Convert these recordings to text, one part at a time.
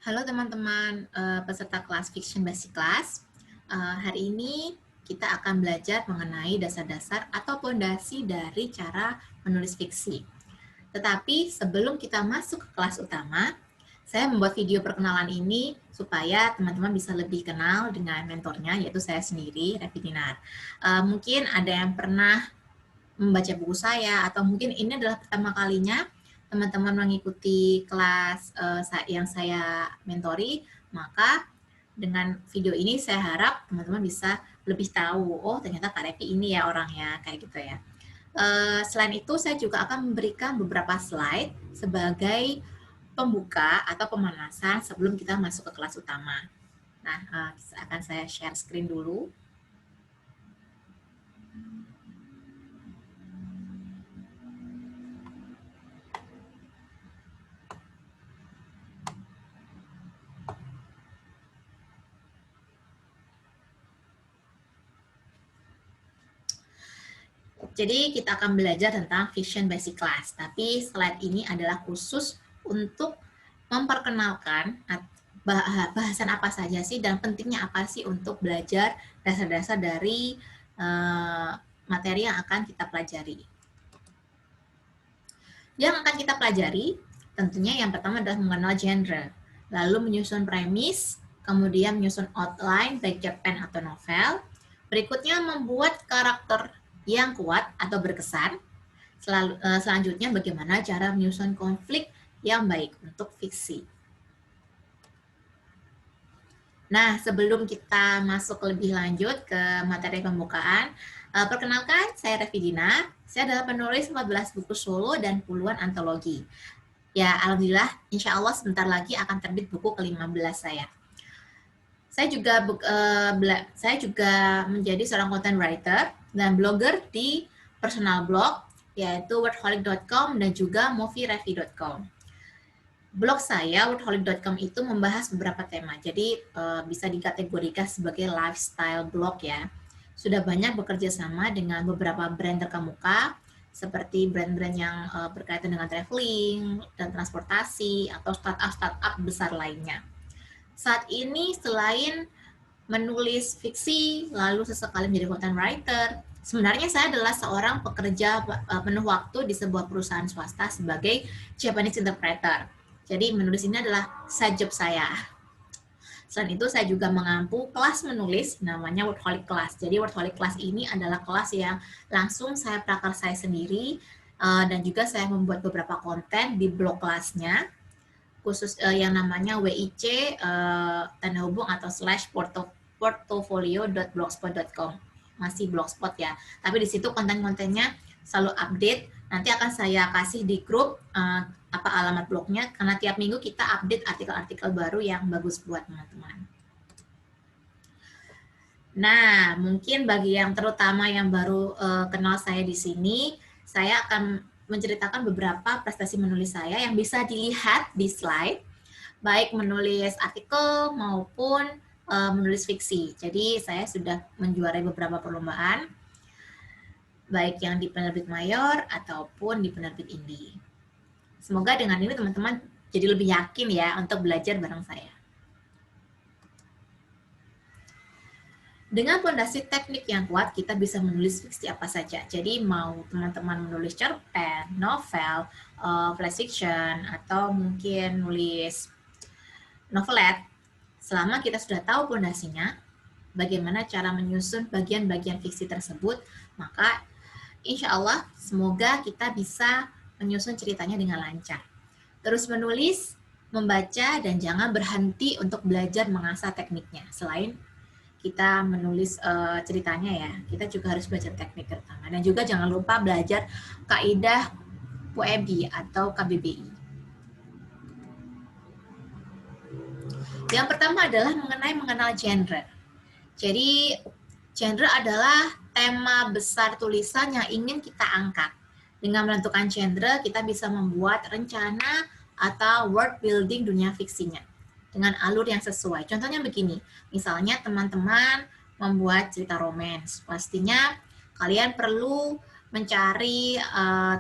Halo teman-teman, peserta kelas Fiction Basic Class. Hari ini kita akan belajar mengenai dasar-dasar atau fondasi dari cara menulis fiksi. Tetapi sebelum kita masuk ke kelas utama, saya membuat video perkenalan ini supaya teman-teman bisa lebih kenal dengan mentornya, yaitu saya sendiri, Revi Dinar. Mungkin ada yang pernah membaca buku saya, atau mungkin ini adalah pertama kalinya teman-teman mengikuti kelas yang saya mentori, maka dengan video ini saya harap teman-teman bisa lebih tahu, oh ternyata Kak Revi ini ya orangnya, kayak gitu ya. Selain itu, saya juga akan memberikan beberapa slide sebagai pembuka atau pemanasan sebelum kita masuk ke kelas utama. Nah, akan saya share screen dulu. Jadi kita akan belajar tentang Fiction Basic Class, tapi slide ini adalah khusus untuk memperkenalkan bahasan apa saja sih dan pentingnya apa sih untuk belajar dasar-dasar dari materi yang akan kita pelajari. Yang akan kita pelajari tentunya yang pertama adalah mengenal genre, lalu menyusun premis, kemudian menyusun outline baik cerpen atau novel, berikutnya membuat karakter yang kuat atau berkesan, selanjutnya bagaimana cara menyusun konflik yang baik untuk fiksi. Nah, sebelum kita masuk lebih lanjut ke materi pembukaan, perkenalkan saya Revi Dinar. Saya adalah penulis 14 buku solo dan puluhan antologi. Ya, alhamdulillah, insya Allah sebentar lagi akan terbit buku ke-15 saya. Saya juga menjadi seorang content writer dan blogger di personal blog, yaitu wordholic.com dan juga movierevi.com. Blog saya, wordholic.com itu membahas beberapa tema, jadi bisa dikategorikan sebagai lifestyle blog ya. Sudah banyak bekerja sama dengan beberapa brand terkemuka, seperti brand-brand yang berkaitan dengan traveling dan transportasi, atau startup-startup besar lainnya. Saat ini selain menulis fiksi, lalu sesekali menjadi content writer, sebenarnya saya adalah seorang pekerja penuh waktu di sebuah perusahaan swasta sebagai Japanese interpreter. Jadi menulis ini adalah side job saya. Selain itu saya juga mengampu kelas menulis namanya Wordholic Class. Jadi Wordholic Class ini adalah kelas yang langsung saya prakarsa sendiri dan juga saya membuat beberapa konten di blog kelasnya khusus yang namanya WIC tanda hubung atau /portfolio.blogspot.com, masih blogspot ya, tapi di situ konten-kontennya selalu update. Nanti akan saya kasih di grup apa alamat blognya, karena tiap minggu kita update artikel-artikel baru yang bagus buat teman-teman. Nah, mungkin bagi yang terutama yang baru kenal saya di sini, saya akan menceritakan beberapa prestasi menulis saya yang bisa dilihat di slide, baik menulis artikel maupun menulis fiksi. Jadi saya sudah menjuarai beberapa perlombaan, baik yang di penerbit mayor ataupun di penerbit indie. Semoga dengan ini teman-teman jadi lebih yakin ya untuk belajar bareng saya. Dengan fondasi teknik yang kuat, kita bisa menulis fiksi apa saja. Jadi mau teman-teman menulis cerpen, novel, flash fiction, atau mungkin nulis novelet, selama kita sudah tahu fondasinya, bagaimana cara menyusun bagian-bagian fiksi tersebut, maka insya Allah semoga kita bisa menyusun ceritanya dengan lancar. Terus menulis, membaca, dan jangan berhenti untuk belajar mengasah tekniknya. Selain kita menulis ceritanya ya, kita juga harus belajar teknik terutama. Dan juga jangan lupa belajar kaidah POEBI atau KBBI. Yang pertama adalah mengenal genre. Jadi genre adalah tema besar tulisan yang ingin kita angkat. Dengan menentukan genre, kita bisa membuat rencana atau world building dunia fiksinya dengan alur yang sesuai. Contohnya begini, misalnya teman-teman membuat cerita romance, pastinya kalian perlu mencari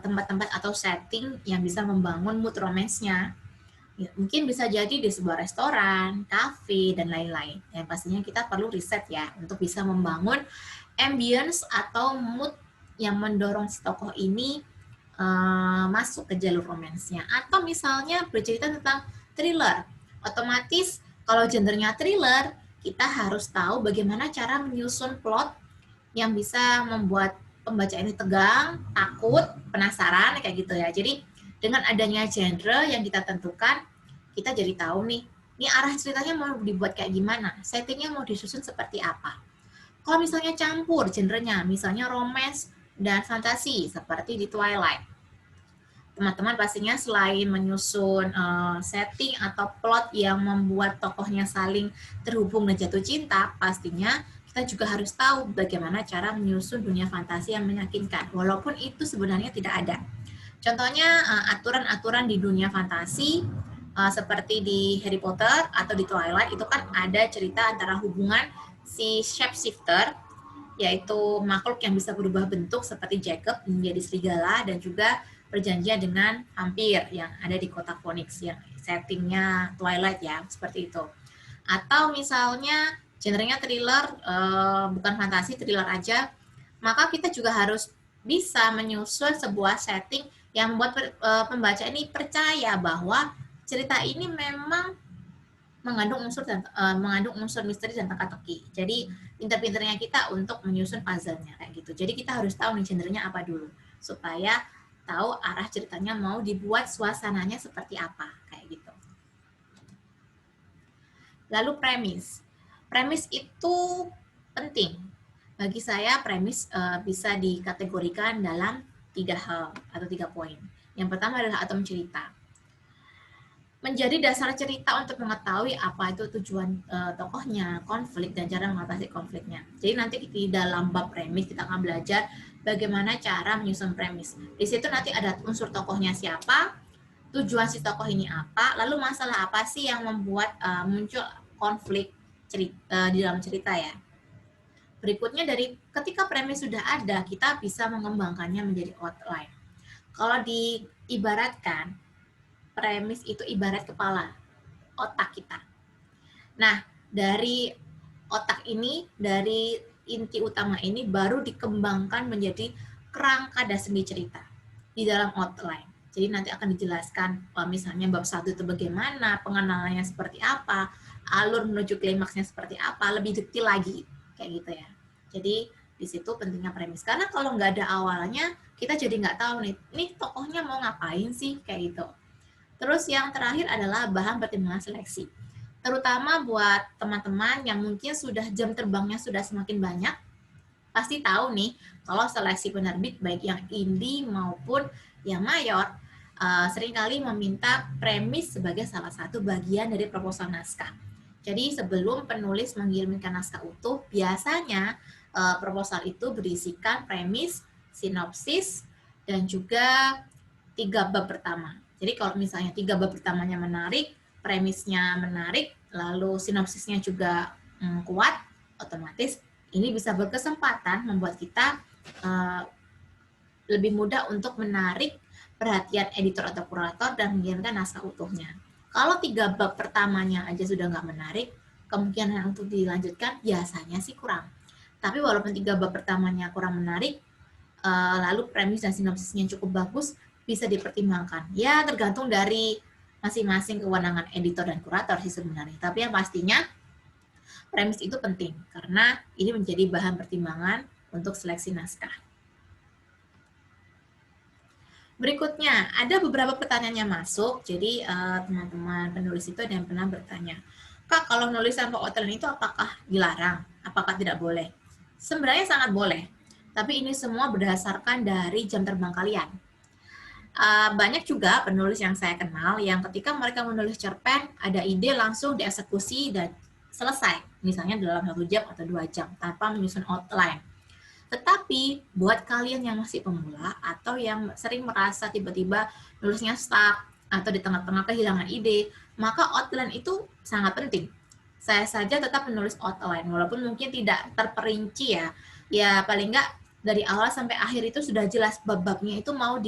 tempat-tempat atau setting yang bisa membangun mood romance-nya. Ya, mungkin bisa jadi di sebuah restoran, kafe, dan lain-lain. Yang pastinya kita perlu riset ya untuk bisa membangun ambience atau mood yang mendorong si tokoh ini masuk ke jalur romansnya. Atau misalnya bercerita tentang thriller. Otomatis kalau gendernya thriller, kita harus tahu bagaimana cara menyusun plot yang bisa membuat pembaca ini tegang, takut, penasaran, kayak gitu ya. Jadi dengan adanya genre yang kita tentukan, kita jadi tahu nih, ini arah ceritanya mau dibuat kayak gimana, settingnya mau disusun seperti apa. Kalau misalnya campur genrenya, misalnya romance dan fantasi seperti di Twilight, teman-teman pastinya selain menyusun setting atau plot yang membuat tokohnya saling terhubung dan jatuh cinta, pastinya kita juga harus tahu bagaimana cara menyusun dunia fantasi yang meyakinkan, walaupun itu sebenarnya tidak ada. Contohnya aturan-aturan di dunia fantasi seperti di Harry Potter atau di Twilight itu kan ada cerita antara hubungan si shapeshifter, yaitu makhluk yang bisa berubah bentuk seperti Jacob menjadi serigala, dan juga perjanjian dengan vampir yang ada di kota Phoenix yang settingnya Twilight ya, seperti itu. Atau misalnya genrenya thriller, bukan fantasi, thriller aja, maka kita juga harus bisa menyusun sebuah setting yang membuat pembaca ini percaya bahwa cerita ini memang mengandung unsur misteri dan teka-teki. Jadi pinter-pinternya kita untuk menyusun puzzle-nya kayak gitu. Jadi kita harus tahu nih genrenya apa dulu supaya tahu arah ceritanya mau dibuat suasananya seperti apa kayak gitu. Lalu premis. Premis itu penting. Bagi saya premis bisa dikategorikan dalam 3 hal atau 3 poin. Yang pertama adalah atom cerita. Menjadi dasar cerita untuk mengetahui apa itu tujuan tokohnya, konflik, dan cara mengatasi konfliknya. Jadi nanti di dalam bab premis kita akan belajar bagaimana cara menyusun premis. Di situ nanti ada unsur tokohnya siapa, tujuan si tokoh ini apa, lalu masalah apa sih yang membuat muncul konflik di dalam cerita ya. Berikutnya dari ketika premis sudah ada, kita bisa mengembangkannya menjadi outline. Kalau diibaratkan, premis itu ibarat kepala, otak kita. Nah, dari otak ini, dari inti utama ini baru dikembangkan menjadi kerangka dasar cerita di dalam outline. Jadi nanti akan dijelaskan misalnya bab 1 itu bagaimana, pengenalannya seperti apa, alur menuju klimaksnya seperti apa, lebih detail lagi kayak gitu ya. Jadi di situ pentingnya premis, karena kalau nggak ada awalnya kita jadi nggak tahu nih tokohnya mau ngapain sih kayak gitu. Terus yang terakhir adalah bahan pertimbangan seleksi. Terutama buat teman-teman yang mungkin sudah jam terbangnya sudah semakin banyak, pasti tahu nih kalau seleksi penerbit baik yang indie maupun yang mayor seringkali meminta premis sebagai salah satu bagian dari proposal naskah. Jadi sebelum penulis mengirimkan naskah utuh, biasanya proposal itu berisikan premis, sinopsis, dan juga 3 bab pertama. Jadi kalau misalnya 3 bab pertamanya menarik, premisnya menarik, lalu sinopsisnya juga kuat, otomatis ini bisa berkesempatan membuat kita lebih mudah untuk menarik perhatian editor atau kurator dan mengirimkan naskah utuhnya. Kalau 3 bab pertamanya aja sudah nggak menarik, kemungkinan untuk dilanjutkan biasanya sih kurang. Tapi walaupun 3 bab pertamanya kurang menarik, lalu premis dan sinopsisnya cukup bagus, bisa dipertimbangkan. Ya tergantung dari masing-masing kewenangan editor dan kurator sih sebenarnya. Tapi yang pastinya premis itu penting karena ini menjadi bahan pertimbangan untuk seleksi naskah. Berikutnya, ada beberapa pertanyaan yang masuk. Jadi teman-teman penulis itu ada yang pernah bertanya, Kak, kalau nulis tanpa outline itu apakah dilarang? Apakah tidak boleh? Sebenarnya sangat boleh. Tapi ini semua berdasarkan dari jam terbang kalian. Banyak juga penulis yang saya kenal yang ketika mereka menulis cerpen, ada ide langsung dieksekusi dan selesai. Misalnya dalam 1 jam atau 2 jam tanpa menyusun outline. Tetapi buat kalian yang masih pemula atau yang sering merasa tiba-tiba nulisnya stuck atau di tengah-tengah kehilangan ide, maka outline itu sangat penting. Saya saja tetap menulis outline, walaupun mungkin tidak terperinci ya. Ya paling nggak dari awal sampai akhir itu sudah jelas bab-babnya itu mau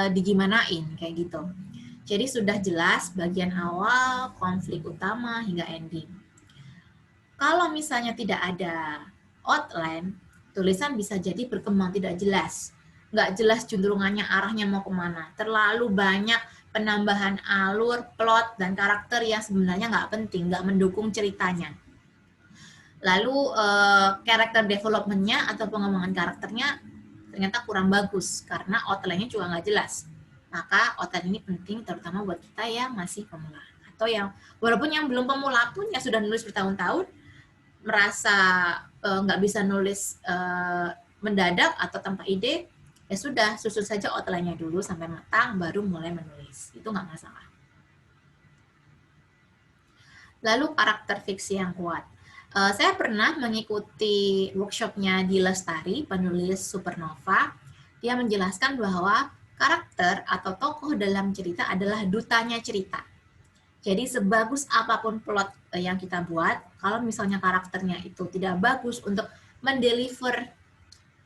digimanain kayak gitu. Jadi sudah jelas bagian awal, konflik utama, hingga ending. Kalau misalnya tidak ada outline, tulisan bisa jadi berkembang tidak jelas. Nggak jelas cenderungannya arahnya mau kemana. Terlalu banyak penambahan alur, plot, dan karakter yang sebenarnya nggak penting, nggak mendukung ceritanya. Lalu karakter development-nya atau pengembangan karakternya ternyata kurang bagus karena outline-nya juga nggak jelas. Maka outline ini penting terutama buat kita yang masih pemula atau yang walaupun yang belum pemula pun yang sudah nulis bertahun-tahun merasa nggak bisa nulis mendadak atau tanpa ide, ya sudah susun saja outline-nya dulu sampai matang baru mulai menulis. Itu nggak masalah. Lalu karakter fiksi yang kuat. Saya pernah mengikuti workshopnya di Lestari, penulis Supernova. Dia menjelaskan bahwa karakter atau tokoh dalam cerita adalah dutanya cerita. Jadi sebagus apapun plot yang kita buat, kalau misalnya karakternya itu tidak bagus untuk mendeliver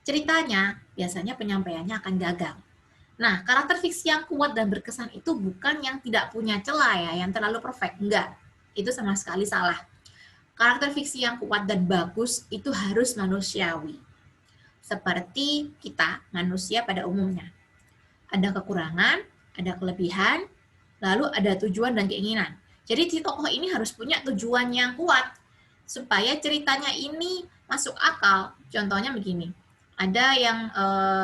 ceritanya, biasanya penyampaiannya akan gagal. Nah, karakter fiksi yang kuat dan berkesan itu bukan yang tidak punya celah ya, yang terlalu perfect. Enggak, itu sama sekali salah. Karakter fiksi yang kuat dan bagus itu harus manusiawi. Seperti kita, manusia pada umumnya. Ada kekurangan, ada kelebihan, lalu ada tujuan dan keinginan. Jadi si tokoh ini harus punya tujuan yang kuat supaya ceritanya ini masuk akal. Contohnya begini, ada yang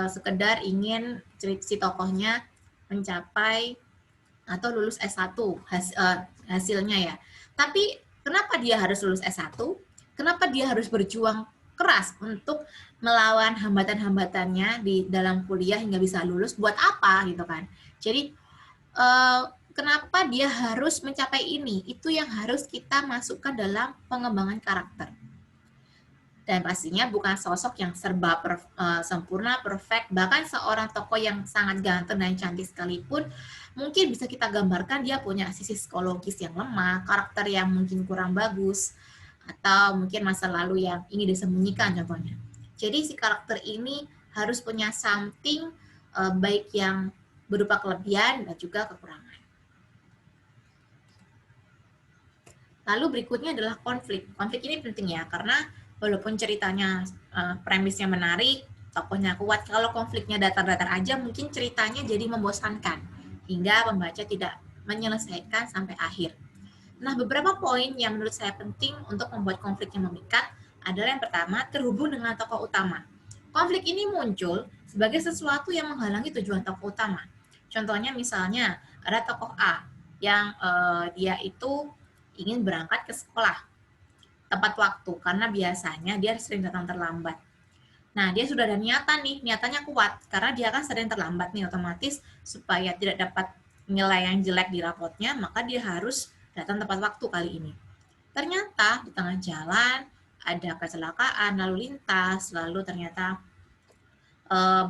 sekedar ingin si tokohnya mencapai atau lulus S1 hasilnya ya. Tapi kenapa dia harus lulus S1? Kenapa dia harus berjuang keras untuk melawan hambatan-hambatannya di dalam kuliah hingga bisa lulus? Buat apa gitu kan? Jadi kenapa dia harus mencapai ini? Itu yang harus kita masukkan dalam pengembangan karakter. Dan pastinya bukan sosok yang serba sempurna, perfect. Bahkan seorang tokoh yang sangat ganteng dan cantik sekalipun, mungkin bisa kita gambarkan dia punya sisi psikologis yang lemah, karakter yang mungkin kurang bagus, atau mungkin masa lalu yang ingin disembunyikan contohnya. Jadi si karakter ini harus punya something baik yang berupa kelebihan dan juga kekurangan. Lalu berikutnya adalah konflik. Konflik ini penting ya, karena walaupun ceritanya premisnya menarik, tokohnya kuat, kalau konfliknya datar-datar aja mungkin ceritanya jadi membosankan hingga pembaca tidak menyelesaikan sampai akhir. Nah, beberapa poin yang menurut saya penting untuk membuat konfliknya memikat adalah yang pertama, terhubung dengan tokoh utama. Konflik ini muncul sebagai sesuatu yang menghalangi tujuan tokoh utama. Contohnya misalnya ada tokoh A yang dia itu ingin berangkat ke sekolah tepat waktu karena biasanya dia sering datang terlambat. Nah, dia sudah ada niatan nih, niatannya kuat karena dia kan sering terlambat nih, otomatis supaya tidak dapat nilai yang jelek di rapotnya, maka dia harus datang tepat waktu kali ini. Ternyata di tengah jalan ada kecelakaan lalu lintas, lalu ternyata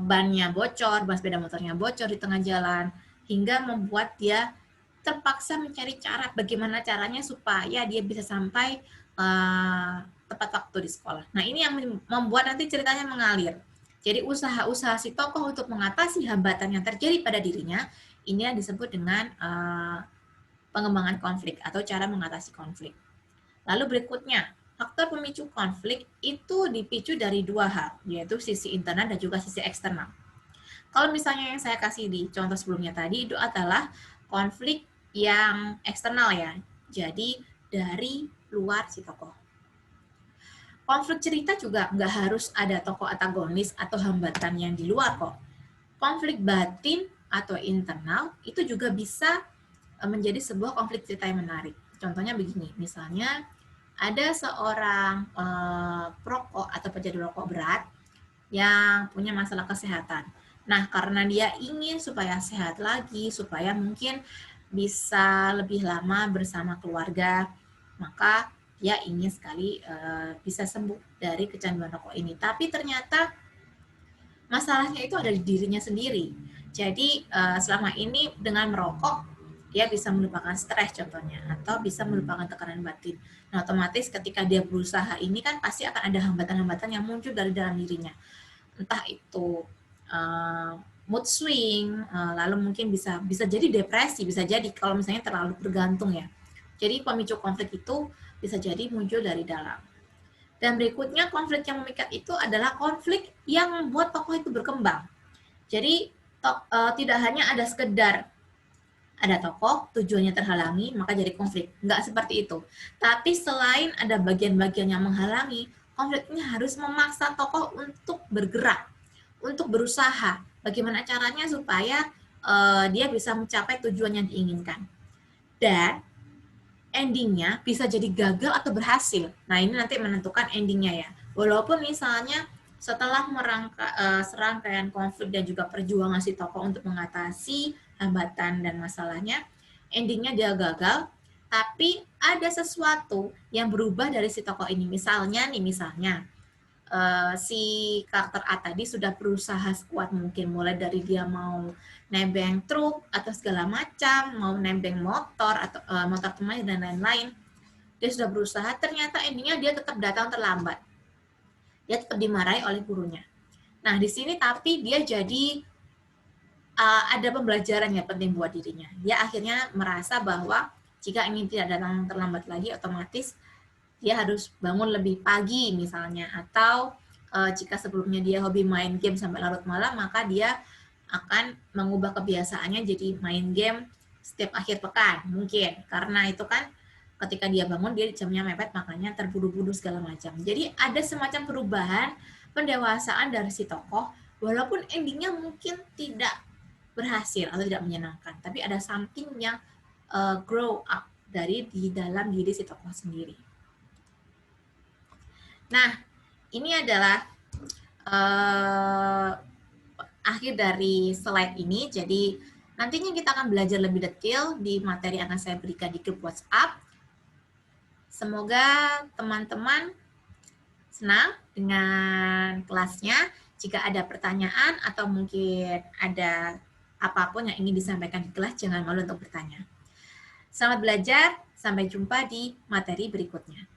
bannya bocor, ban sepeda motornya bocor di tengah jalan, hingga membuat dia terpaksa mencari cara bagaimana caranya supaya dia bisa sampai tepat waktu di sekolah. Nah, ini yang membuat nanti ceritanya mengalir. Jadi usaha-usaha si tokoh untuk mengatasi hambatan yang terjadi pada dirinya, ini yang disebut dengan pengembangan konflik atau cara mengatasi konflik. Lalu berikutnya, faktor pemicu konflik itu dipicu dari dua hal, yaitu sisi internal dan juga sisi eksternal. Kalau misalnya yang saya kasih di contoh sebelumnya tadi, itu adalah konflik yang eksternal ya, jadi dari luar si tokoh. Konflik cerita juga nggak harus ada tokoh antagonis atau hambatan yang di luar kok. Konflik batin atau internal itu juga bisa menjadi sebuah konflik cerita yang menarik. Contohnya begini, misalnya ada seorang perokok atau pecandu rokok berat yang punya masalah kesehatan. Nah, karena dia ingin supaya sehat lagi, supaya mungkin bisa lebih lama bersama keluarga, maka dia ingin sekali bisa sembuh dari kecanduan rokok ini. Tapi ternyata masalahnya itu ada di dirinya sendiri. Jadi selama ini dengan merokok, dia bisa melupakan stres contohnya, atau bisa melupakan tekanan batin. Nah, otomatis ketika dia berusaha ini kan pasti akan ada hambatan-hambatan yang muncul dari dalam dirinya. Entah itu mood swing, lalu mungkin bisa jadi depresi, bisa jadi kalau misalnya terlalu bergantung ya. Jadi pemicu konflik itu bisa jadi muncul dari dalam. Dan berikutnya konflik yang memikat itu adalah konflik yang membuat tokoh itu berkembang. Jadi tidak hanya ada sekedar ada tokoh, tujuannya terhalangi, maka jadi konflik. Nggak seperti itu. Tapi selain ada bagian-bagian yang menghalangi, konfliknya harus memaksa tokoh untuk bergerak, untuk berusaha. Bagaimana caranya supaya dia bisa mencapai tujuan yang diinginkan. Dan endingnya bisa jadi gagal atau berhasil. Nah, ini nanti menentukan endingnya ya. Walaupun misalnya setelah serangkaian konflik dan juga perjuangan si tokoh untuk mengatasi hambatan dan masalahnya, endingnya dia gagal, tapi ada sesuatu yang berubah dari si tokoh ini. Misalnya si karakter A tadi sudah berusaha sekuat mungkin, mulai dari dia mau nebeng truk atau segala macam, mau nebeng motor atau motor temannya dan lain-lain. Dia sudah berusaha, ternyata endingnya dia tetap datang terlambat. Dia tetap dimarahi oleh gurunya. Nah, di sini tapi dia jadi ada pembelajaran yang penting buat dirinya. Dia akhirnya merasa bahwa jika ingin tidak datang terlambat lagi, otomatis dia harus bangun lebih pagi misalnya, atau jika sebelumnya dia hobi main game sampai larut malam, maka dia akan mengubah kebiasaannya jadi main game setiap akhir pekan mungkin, karena itu kan ketika dia bangun dia jamnya mepet, makanya terburu-buru segala macam. Jadi ada semacam perubahan pendewasaan dari si tokoh, walaupun endingnya mungkin tidak berhasil atau tidak menyenangkan, tapi ada something yang grow up dari di dalam diri si tokoh sendiri. Nah, ini adalah akhir dari slide ini. Jadi nantinya kita akan belajar lebih detail di materi yang akan saya berikan di grup WhatsApp. Semoga teman-teman senang dengan kelasnya. Jika ada pertanyaan atau mungkin ada apapun yang ingin disampaikan di kelas, jangan malu untuk bertanya. Selamat belajar, sampai jumpa di materi berikutnya.